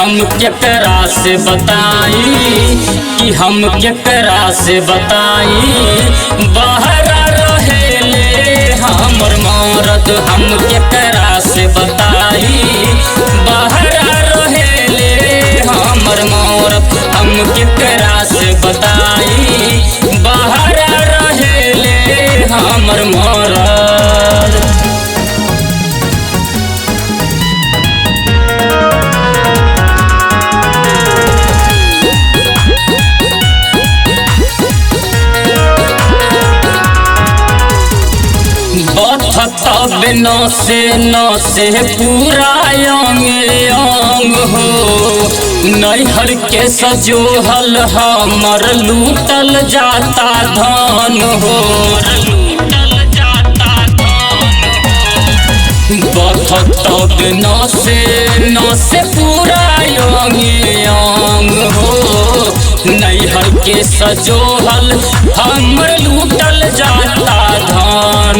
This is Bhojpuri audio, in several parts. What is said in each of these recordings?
हम केकरा से बताई, कि हम केकरा से बताई। बाहर रहेले हमर मरद, हम केकरा से बताई। बाहर रहेले हमर मरद, हम केकरा से बताई। बाहर रहेले हमर मरद। तब न से पूरा अंग अंग हो, नैहर के सजोहल हमर लूटल जाता धन हो। तब न से पूरा अंग अंग हो, नैहर के सजोहल हमर लूटल जाता धन।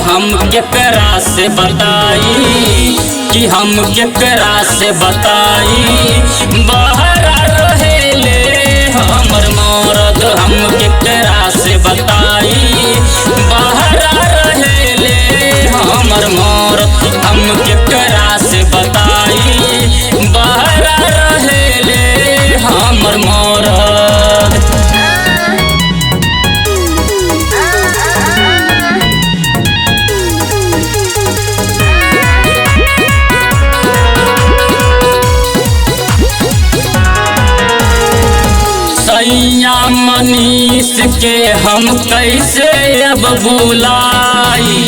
हम केकरा से बताई, कि हम केकरा से बताई। बाहर रहेले हमर मरद, हम केकरा से बताई। बाहर रहेले हमर मरद, हम केकरा से बताई। बाहर रहेले हमर मरद। सैया मनीष के हम कैसे अब बुलाई,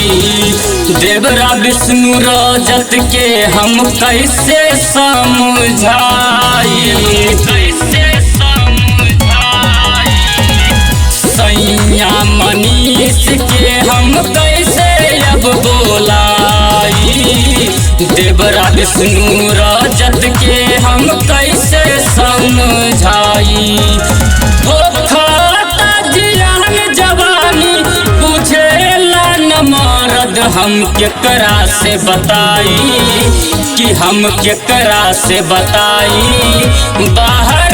देवरा विष्णु रजत के हम कैसे समझाई। सैया मनीष के हम कैसे अब बुलाई, देवरा विष्णु रजत के हम कैसे समझाई। जवानी बुझेला न मरद, हम केकरा से बताई, कि हम केकरा से बताई। बाहर